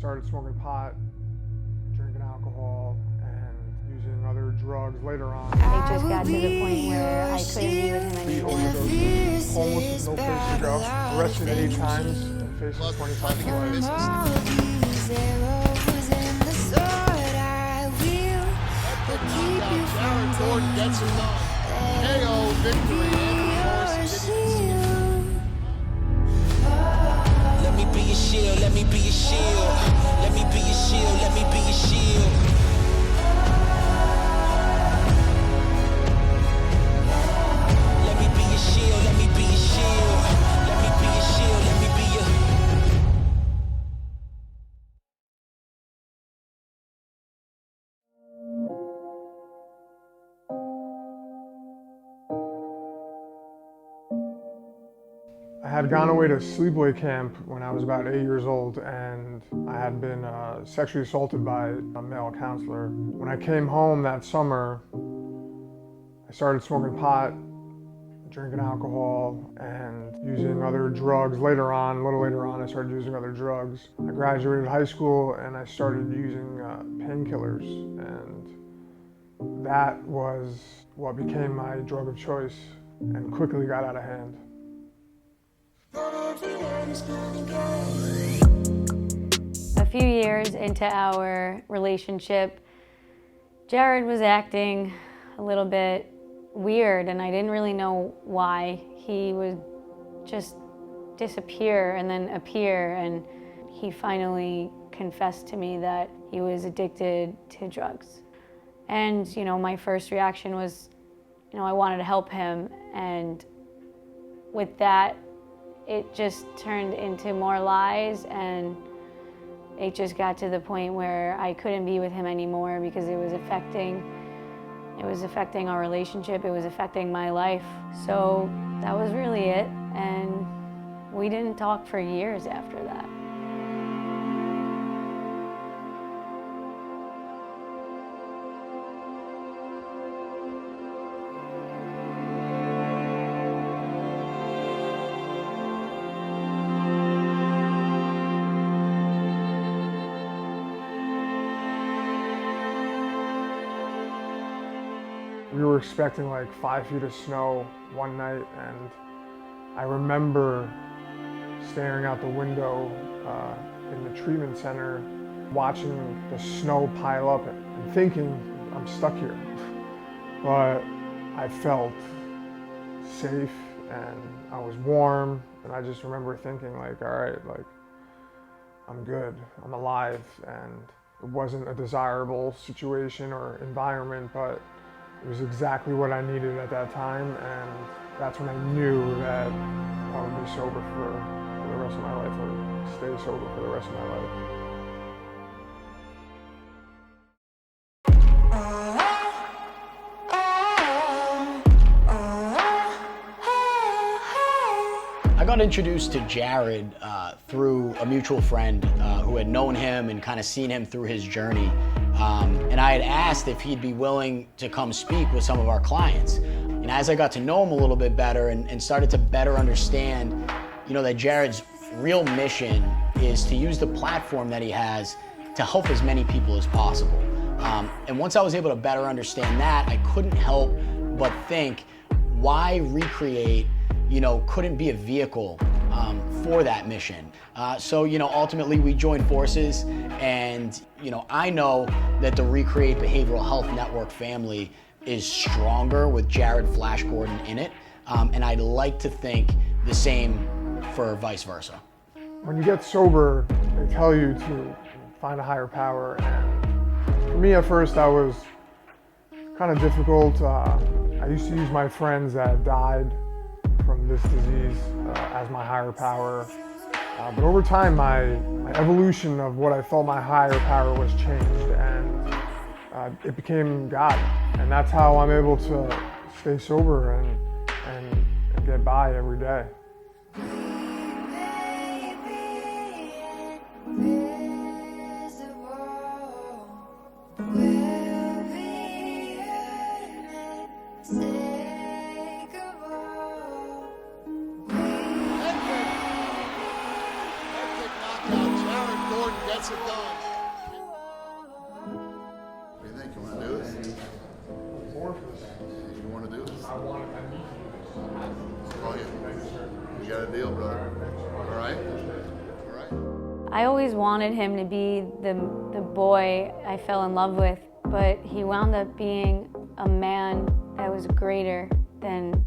started smoking pot, drinking alcohol, and using other drugs later on. It just got to the point where I couldn't be with him anymore. Overdose, homeless with no place to go, arrested 8 times, and facing 25 to life. Jared Gordon gets it done. KO victory. Let me be your shield, let me be your shield. Let me be your shield, let me be your shield. Let me be your shield, let me be your shield. Let me be your shield, let me be your... I had gone away to sleepaway camp when I was about 8 years old, and I had been sexually assaulted by a male counselor. When I came home that summer, I started smoking pot, drinking alcohol, and using other drugs. A little later on, I started using other drugs. I graduated high school and I started using painkillers, and that was what became my drug of choice and quickly got out of hand. A few years into our relationship, Jared was acting a little bit weird, and I didn't really know why. He would just disappear and then appear, and he finally confessed to me that he was addicted to drugs. And, my first reaction was, I wanted to help him, and with that, it just turned into more lies, and it just got to the point where I couldn't be with him anymore because it was affecting our relationship, it was affecting my life. So that was really it, and we didn't talk for years after that. We were expecting like 5 feet of snow one night, and I remember staring out the window in the treatment center, watching the snow pile up and thinking, I'm stuck here. But I felt safe and I was warm, and I just remember thinking like, all right, like I'm good, I'm alive. And it wasn't a desirable situation or environment, but it was exactly what I needed at that time, and that's when I knew that I would be sober for the rest of my life, or stay sober for the rest of my life. I got introduced to Jared through a mutual friend who had known him and kind of seen him through his journey. And I had asked if he'd be willing to come speak with some of our clients. And as I got to know him a little bit better and started to better understand, that Jared's real mission is to use the platform that he has to help as many people as possible. And once I was able to better understand that, I couldn't help but think, why Recreate, couldn't be a vehicle for that mission. So ultimately we joined forces, and I know that the Recreate Behavioral Health Network family is stronger with Jared Flash Gordon in it, and I'd like to think the same for vice versa. When you get sober, they tell you to find a higher power, and for me at first that was kind of difficult. I used to use my friends that died from this disease as my higher power. But over time, my evolution of what I thought my higher power was changed, and it became God. And that's how I'm able to stay sober and get by every day. Jared Gordon gets gets it done. What do you think? You want to do this? You want to do this? I want it. I need to. Oh, yeah. You got a deal, brother. All right? All right. I always wanted him to be the boy I fell in love with, but he wound up being a man that was greater than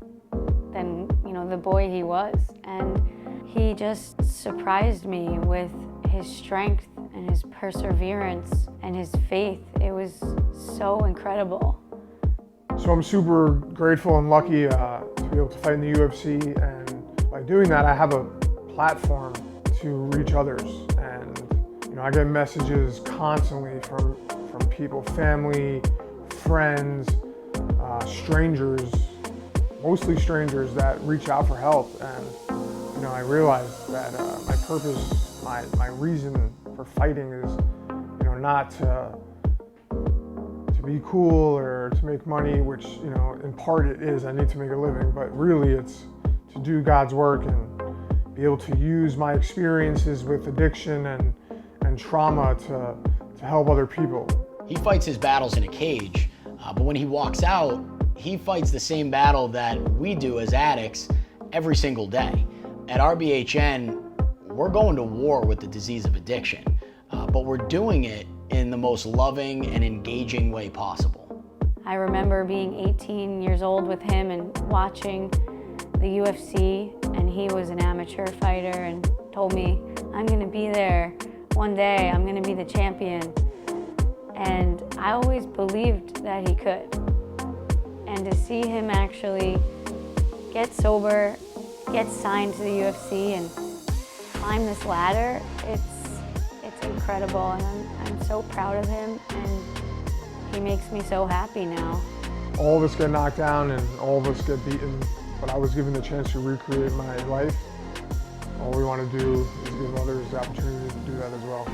the boy he was. And he just surprised me with his strength and his perseverance and his faith. It was so incredible. So I'm super grateful and lucky to be able to fight in the UFC, and by doing that I have a platform to reach others. And I get messages constantly from people, family, friends, strangers, mostly strangers that reach out for help. And I realized that my purpose, my reason for fighting is not to be cool or to make money, which in part it is. I need to make a living, but really it's to do God's work and be able to use my experiences with addiction and trauma to help other people. He fights his battles in a cage, but when he walks out, he fights the same battle that we do as addicts every single day. At RBHN, we're going to war with the disease of addiction, but we're doing it in the most loving and engaging way possible. I remember being 18 years old with him and watching the UFC, and he was an amateur fighter and told me, I'm gonna be there one day, I'm gonna be the champion. And I always believed that he could. And to see him actually get sober, get signed to the UFC and climb this ladder, it's incredible, and I'm so proud of him, and he makes me so happy now. All of us get knocked down and all of us get beaten, but I was given the chance to recreate my life. All we want to do is give others the opportunity to do that as well.